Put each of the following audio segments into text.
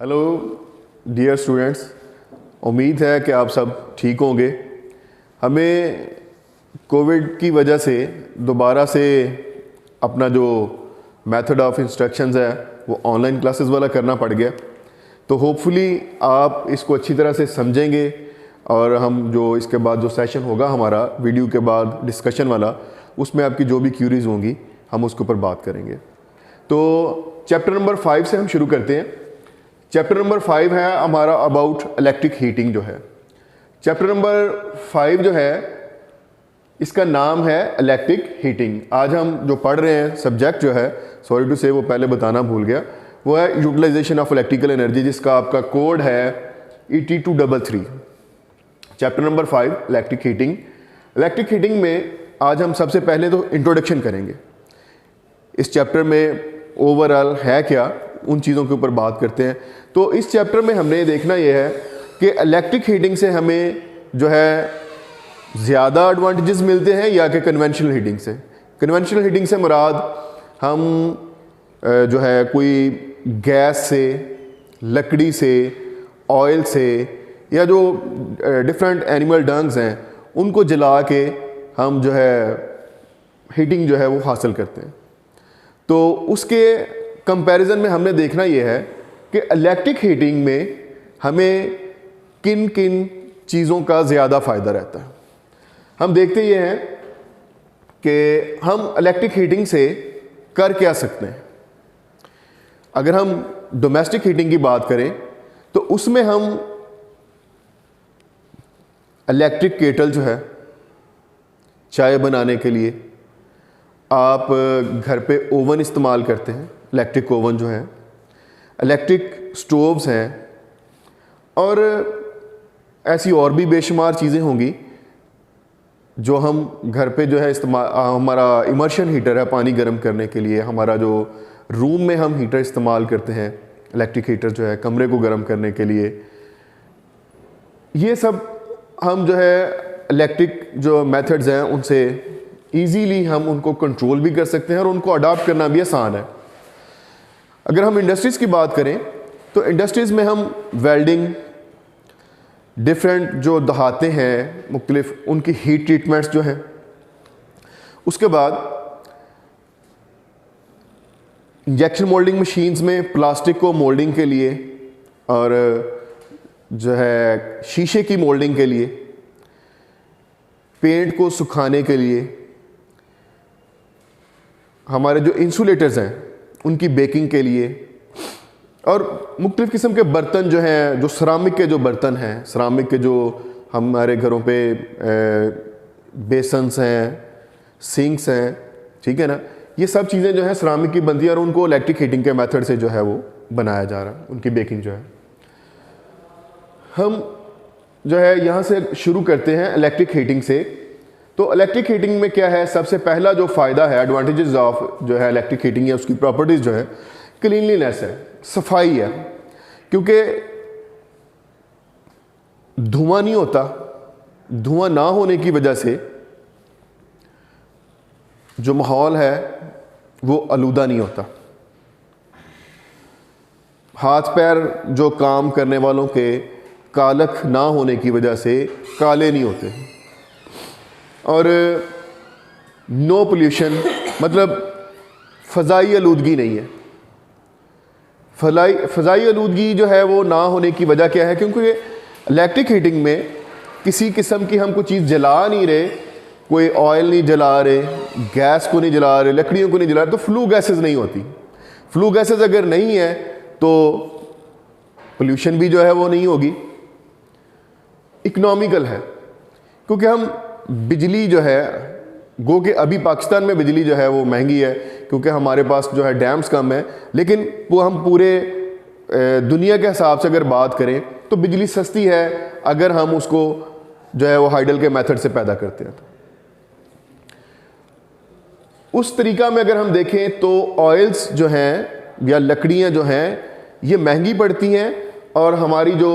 Hello dear students, उम्मीद है कि आप सब ठीक होंगे। हमें कोविड की वजह से दोबारा से अपना जो मेथड ऑफ इंस्ट्रक्शंस है वो ऑनलाइन क्लासेस वाला करना पड़ गया। तो होपफुली आप इसको अच्छी तरह से समझेंगे और हम जो इसके बाद जो सेशन होगा हमारा वीडियो के बाद डिस्कशन वाला, उसमें आपकी जो भी क्यूरीज होंगी हम उसके ऊपर बात करेंगे। तो चैप्टर नंबर 5 से हम शुरू करते हैं। चैप्टर नंबर 5 है हमारा अबाउट इलेक्ट्रिक हीटिंग जो है। चैप्टर नंबर 5 जो है इसका नाम है इलेक्ट्रिक हीटिंग। आज हम जो पढ़ रहे हैं सब्जेक्ट जो है, सॉरी टू से वो पहले बताना भूल गया, वो है यूटिलाइजेशन ऑफ इलेक्ट्रिकल एनर्जी, जिसका आपका कोड है ET233। Chapter number 5 electric heating. Electric heating में आज हम सबसे पहले तो इंट्रोडक्शन करेंगे। इस चैप्टर में ओवरऑल है क्या, उन चीज़ों के ऊपर बात करते हैं। तो इस चैप्टर में हमने देखना यह है कि इलेक्ट्रिक हीटिंग से हमें जो है ज़्यादा एडवांटेजेस मिलते हैं या कि कन्वेंशनल हीटिंग से। कन्वेंशनल हीटिंग से मुराद हम जो है कोई गैस से, लकड़ी से, ऑयल से या जो डिफरेंट एनिमल डंग्स हैं उनको जला के हम जो है हीटिंग जो है वो हासिल करते हैं। तो उसके कंपैरिजन में हमने देखना यह है कि इलेक्ट्रिक हीटिंग में हमें किन किन चीज़ों का ज़्यादा फ़ायदा रहता है। हम देखते ये हैं कि हम इलेक्ट्रिक हीटिंग से कर क्या सकते हैं। अगर हम डोमेस्टिक हीटिंग की बात करें तो उसमें हम इलेक्ट्रिक केटल जो है चाय बनाने के लिए, आप घर पे ओवन इस्तेमाल करते हैं, इलेक्ट्रिक ओवन जो है, इलेक्ट्रिक स्टोव्स हैं और ऐसी और भी बेशुमार चीज़ें होंगी जो हम घर पे जो है इस्तेमाल। हमारा इमर्शन हीटर है पानी गर्म करने के लिए, हमारा जो रूम में हम हीटर इस्तेमाल करते हैं, इलेक्ट्रिक हीटर जो है कमरे को गर्म करने के लिए, ये सब हम जो है इलेक्ट्रिक जो मेथड्स हैं उनसे ईजीली हम उनको कंट्रोल भी कर सकते हैं और उनको अडॉप्ट करना भी आसान है। अगर हम इंडस्ट्रीज़ की बात करें तो इंडस्ट्रीज़ में हम वेल्डिंग, डिफरेंट जो दहाते हैं मुख्तलिफ, उनकी हीट ट्रीटमेंट्स जो हैं, उसके बाद इंजेक्शन मोल्डिंग मशीन्स में प्लास्टिक को मोल्डिंग के लिए और जो है शीशे की मोल्डिंग के लिए, पेंट को सुखाने के लिए, हमारे जो इंसुलेटर्स हैं उनकी बेकिंग के लिए, और मुख्तलिफ़ किस्म के बर्तन जो हैं, जो सरामिक के जो बर्तन हैं, सरामिक के जो हमारे घरों पे बेसन्स हैं, सिंक्स हैं, ठीक है ना, ये सब चीज़ें जो हैं सरामिक की बनती हैं और उनको इलेक्ट्रिक हीटिंग के मेथड से जो है वो बनाया जा रहा है, उनकी बेकिंग जो है। हम जो है यहाँ से शुरू करते हैं इलेक्ट्रिक हीटिंग से। तो इलेक्ट्रिक हीटिंग में क्या है, सबसे पहला जो फ़ायदा है, एडवांटेजेस ऑफ जो है इलेक्ट्रिक हीटिंग है, उसकी प्रॉपर्टीज़ जो है क्लीनलीनेस है, सफाई है। क्योंकि धुआं नहीं होता, धुआं ना होने की वजह से जो माहौल है वो आलूदा नहीं होता। हाथ पैर जो काम करने वालों के कालख ना होने की वजह से काले नहीं होते। और नो पोल्यूशन, मतलब फ़ज़ाई आलूदगी नहीं है। फ़ज़ाई आलूदगी जो है वो ना होने की वजह क्या है, क्योंकि इलेक्ट्रिक हीटिंग में किसी किस्म की हम कोई चीज़ जला नहीं रहे, कोई ऑयल नहीं जला रहे, गैस को नहीं जला रहे, लकड़ियों को नहीं जला रहे, तो फ्लू गैसेस नहीं होती। फ्लू गैसेस अगर नहीं है तो पोल्यूशन भी जो है वो नहीं होगी। इकोनॉमिकल है, क्योंकि हम बिजली जो है, गो कि अभी पाकिस्तान में बिजली जो है वो महंगी है क्योंकि हमारे पास जो है डैम्स कम है, लेकिन वो हम पूरे दुनिया के हिसाब से अगर बात करें तो बिजली सस्ती है अगर हम उसको जो है वो हाइडल के मेथड से पैदा करते हैं। तो उस तरीका में अगर हम देखें तो ऑयल्स जो हैं या लकड़ियाँ जो हैं ये महंगी पड़ती हैं और हमारी जो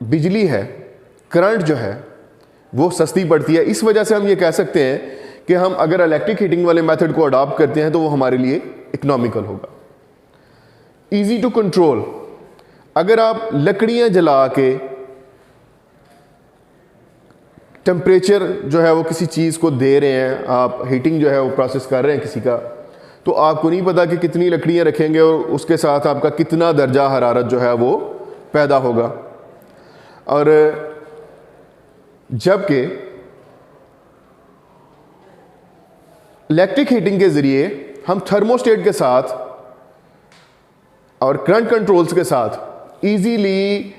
बिजली है, करंट जो है वो सस्ती पड़ती है। इस वजह से हम ये कह सकते हैं कि हम अगर इलेक्ट्रिक हीटिंग वाले मेथड को अडॉप्ट करते हैं तो वो हमारे लिए इकोनॉमिकल होगा। इजी टू कंट्रोल, अगर आप लकड़ियां जला के टेम्परेचर जो है वो किसी चीज़ को दे रहे हैं, आप हीटिंग जो है वो प्रोसेस कर रहे हैं किसी का, तो आपको नहीं पता कि कितनी लकड़ियां रखेंगे और उसके साथ आपका कितना दर्जा हरारत जो है वो पैदा होगा। और जबकि इलेक्ट्रिक हीटिंग के ज़रिए हम थर्मोस्टेट के साथ और करंट कंट्रोल्स के साथ इजीली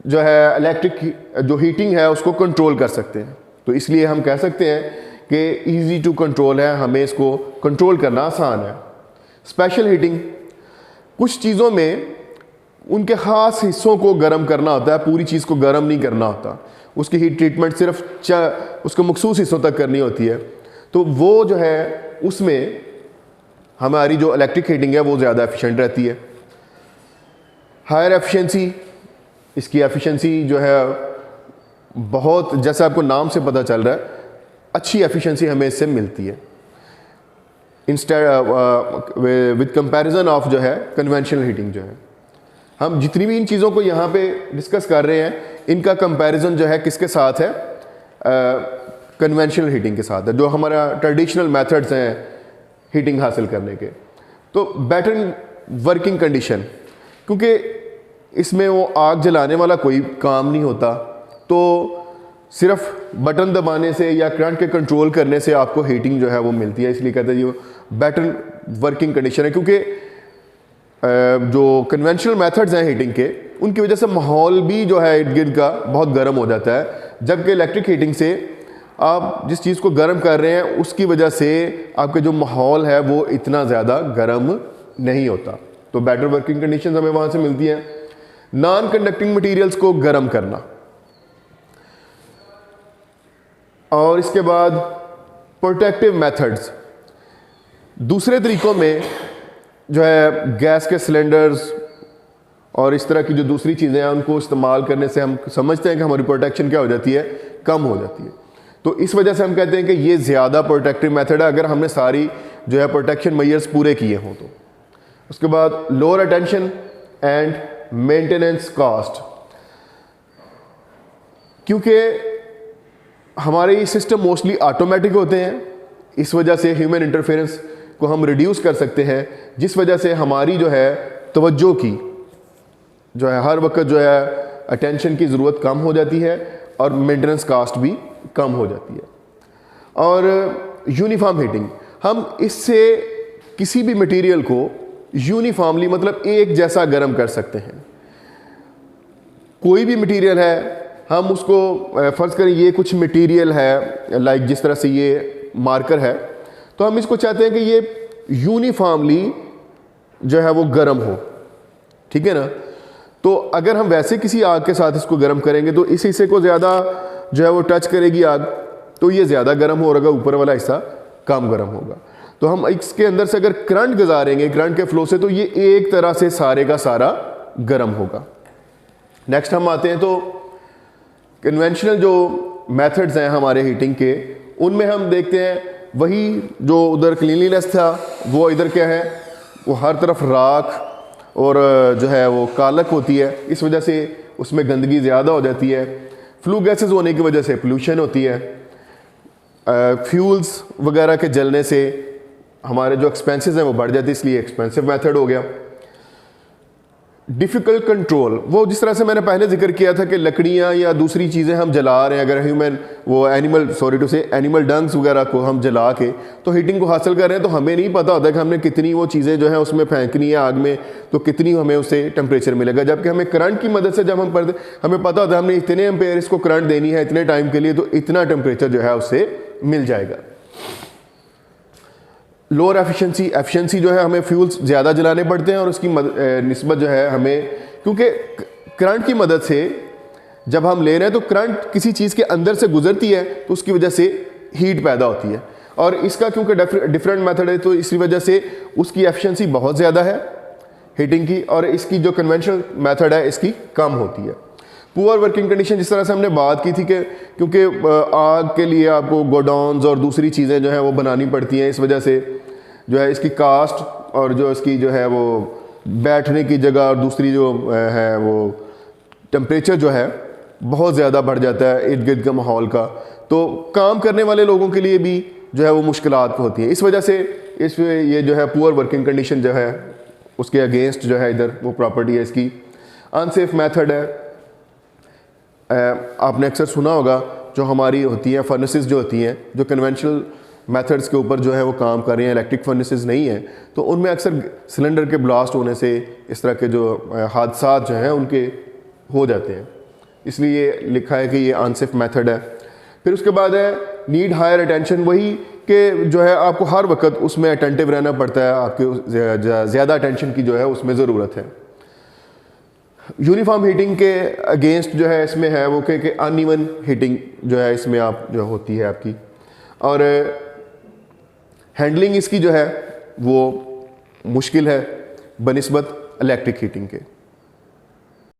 जो है इलेक्ट्रिक जो हीटिंग है उसको कंट्रोल कर सकते हैं। तो इसलिए हम कह सकते हैं कि इजी टू कंट्रोल है, हमें इसको कंट्रोल करना आसान है। स्पेशल हीटिंग, कुछ चीज़ों में उनके ख़ास हिस्सों को गर्म करना होता है, पूरी चीज़ को गर्म नहीं करना होता, उसकी हीट ट्रीटमेंट सिर्फ उसके मखसूस हिस्सों तक करनी होती है। तो वो जो है उसमें हमारी जो इलेक्ट्रिक हीटिंग है वो ज़्यादा एफिशिएंट रहती है। हायर एफिशिएंसी, इसकी एफिशिएंसी जो है बहुत, जैसा आपको नाम से पता चल रहा है, अच्छी एफिशिएंसी हमें इससे मिलती है इंस्टेड विद कंपैरिजन ऑफ जो है कन्वेंशनल हीटिंग। जो है हम जितनी भी इन चीज़ों को यहाँ पे डिस्कस कर रहे हैं, इनका कंपैरिजन जो है किसके साथ है? कन्वेंशनल हीटिंग के साथ है, जो हमारा ट्रेडिशनल मेथड्स हैं हीटिंग हासिल करने के। तो बेटर वर्किंग कंडीशन, क्योंकि इसमें वो आग जलाने वाला कोई काम नहीं होता, तो सिर्फ बटन दबाने से या करंट के कंट्रोल करने से आपको हीटिंग जो है वो मिलती है। इसलिए कहते हैं ये बेटर वर्किंग कंडीशन है, क्योंकि जो कन्वेंशनल मेथड्स हैं हीटिंग के, उनकी वजह से माहौल भी जो है इर्द गिर्द का बहुत गर्म हो जाता है। जबकि इलेक्ट्रिक हीटिंग से आप जिस चीज़ को गर्म कर रहे हैं उसकी वजह से आपके जो माहौल है वो इतना ज़्यादा गर्म नहीं होता। तो बेटर वर्किंग कंडीशन हमें वहाँ से मिलती हैं। नॉन कंडक्टिंग मटीरियल्स को गर्म करना, और इसके बाद प्रोटेक्टिव मेथड्स, दूसरे तरीकों में जो है गैस के सिलेंडर्स और इस तरह की जो दूसरी चीज़ें हैं उनको इस्तेमाल करने से हम समझते हैं कि हमारी प्रोटेक्शन क्या हो जाती है? कम हो जाती है। तो इस वजह से हम कहते हैं कि ये ज़्यादा प्रोटेक्टिव मेथड है, अगर हमने सारी जो है प्रोटेक्शन मेजर्स पूरे किए हों तो। उसके बाद lower attention and maintenance cost, क्योंकि हमारे सिस्टम मोस्टली ऑटोमेटिक होते हैं, इस वजह से ह्यूमन इंटरफेरेंस को हम रिड्यूस कर सकते हैं, जिस वजह से हमारी जो है तवज्जो की जो है हर वक्त जो है अटेंशन की ज़रूरत कम हो जाती है और मेंटेनेंस कास्ट भी कम हो जाती है। और यूनिफॉर्म हीटिंग, हम इससे किसी भी मटेरियल को यूनिफॉर्मली मतलब एक जैसा गर्म कर सकते हैं। कोई भी मटेरियल है, हम उसको फ़र्ज़ करें ये कुछ मटेरियल है, लाइक जिस तरह से ये मार्कर है, तो हम इसको चाहते हैं कि ये यूनिफॉर्मली जो है वो गर्म हो, ठीक है ना। तो अगर हम वैसे किसी आग के साथ इसको गर्म करेंगे तो इस हिस्से को ज़्यादा जो है वो टच करेगी आग, तो ये ज़्यादा गर्म होगा, ऊपर वाला हिस्सा कम गर्म होगा। तो हम इसके अंदर से अगर करंट गुजारेंगे करंट के फ्लो से, तो ये एक तरह से सारे का सारा गर्म होगा। नेक्स्ट हम आते हैं तो कन्वेंशनल जो मेथड्स हैं हमारे हीटिंग के, उनमें हम देखते हैं वही जो उधर क्लीनलीनेस था वो इधर क्या है, वो हर तरफ राख और जो है वो कालक होती है, इस वजह से उसमें गंदगी ज़्यादा हो जाती है। फ्लू गैसेस होने की वजह से पोल्यूशन होती है। फ्यूल्स वगैरह के जलने से हमारे जो एक्सपेंसेस हैं वो बढ़ जाती है, इसलिए एक्सपेंसिव मेथड हो गया। डिफ़िकल्ट कंट्रोल, वो जिस तरह से मैंने पहले जिक्र किया था कि लकड़ियाँ या दूसरी चीज़ें हम जला रहे हैं, अगर ह्यूमन वो एनिमल डंग्स वगैरह को हम जला के तो हीटिंग को हासिल कर रहे हैं, तो हमें नहीं पता होता कि हमने कितनी वो चीज़ें जो है उसमें फेंकनी है आग में, तो कितनी हमें उससे टेम्परेचर मिलेगा। जबकि हमें करंट की मदद से जब हम हमें पता होता है हमने इतने एम्पेयर इसको करंट देनी है इतने टाइम के लिए, तो इतना टेम्परेचर जो है उससे मिल जाएगा। लोअर एफिशिएंसी जो है, हमें फ्यूल्स ज़्यादा जलाने पड़ते हैं और उसकी निस्बत जो है हमें, क्योंकि करंट की मदद से जब हम ले रहे हैं तो करंट किसी चीज़ के अंदर से गुजरती है, तो उसकी वजह से हीट पैदा होती है। और इसका क्योंकि डिफरेंट मेथड है, तो इसी वजह से उसकी एफिशिएंसी बहुत ज़्यादा है हीटिंग की, और इसकी जो कन्वेंशनल मेथड है इसकी कम होती है। पुअर वर्किंग कंडीशन, जिस तरह से हमने बात की थी कि क्योंकि आग के लिए आपको गोडाउन्स और दूसरी चीज़ें जो है वो बनानी पड़ती हैं, इस वजह से जो है इसकी कास्ट और जो इसकी जो है वो बैठने की जगह और दूसरी जो है वो टेम्परेचर जो है बहुत ज़्यादा बढ़ जाता है इर्द गिर्द का माहौल का, तो काम करने वाले लोगों के लिए भी जो है वो मुश्किलात होती हैं। इस वजह से ये जो है पुअर वर्किंग कंडीशन जो है उसके अगेंस्ट जो है इधर वो प्रॉपर्टी है इसकी। अनसेफ मेथड है, आपने अक्सर सुना होगा जो हमारी होती हैं फर्नेसेस जो होती हैं, जो कन्वेंशनल मेथड्स के ऊपर जो है वो काम कर रहे हैं, इलेक्ट्रिक फर्नेसेस नहीं है, तो उनमें अक्सर सिलेंडर के ब्लास्ट होने से इस तरह के जो हादसा जो हैं उनके हो जाते हैं, इसलिए लिखा है कि ये अनसेफ मेथड है। फिर उसके बाद है नीड हायर अटेंशन, वही कि जो है आपको हर वक्त उसमें अटेंटिव रहना पड़ता है, आपके ज़्यादा अटेंशन की जो है उसमें ज़रूरत है। यूनिफॉर्म हीटिंग के अगेंस्ट जो है इसमें है वो कि अनइवन हीटिंग जो है इसमें आप जो होती है आपकी, और हैंडलिंग इसकी जो है वो मुश्किल है बनिस्बत इलेक्ट्रिक हीटिंग के।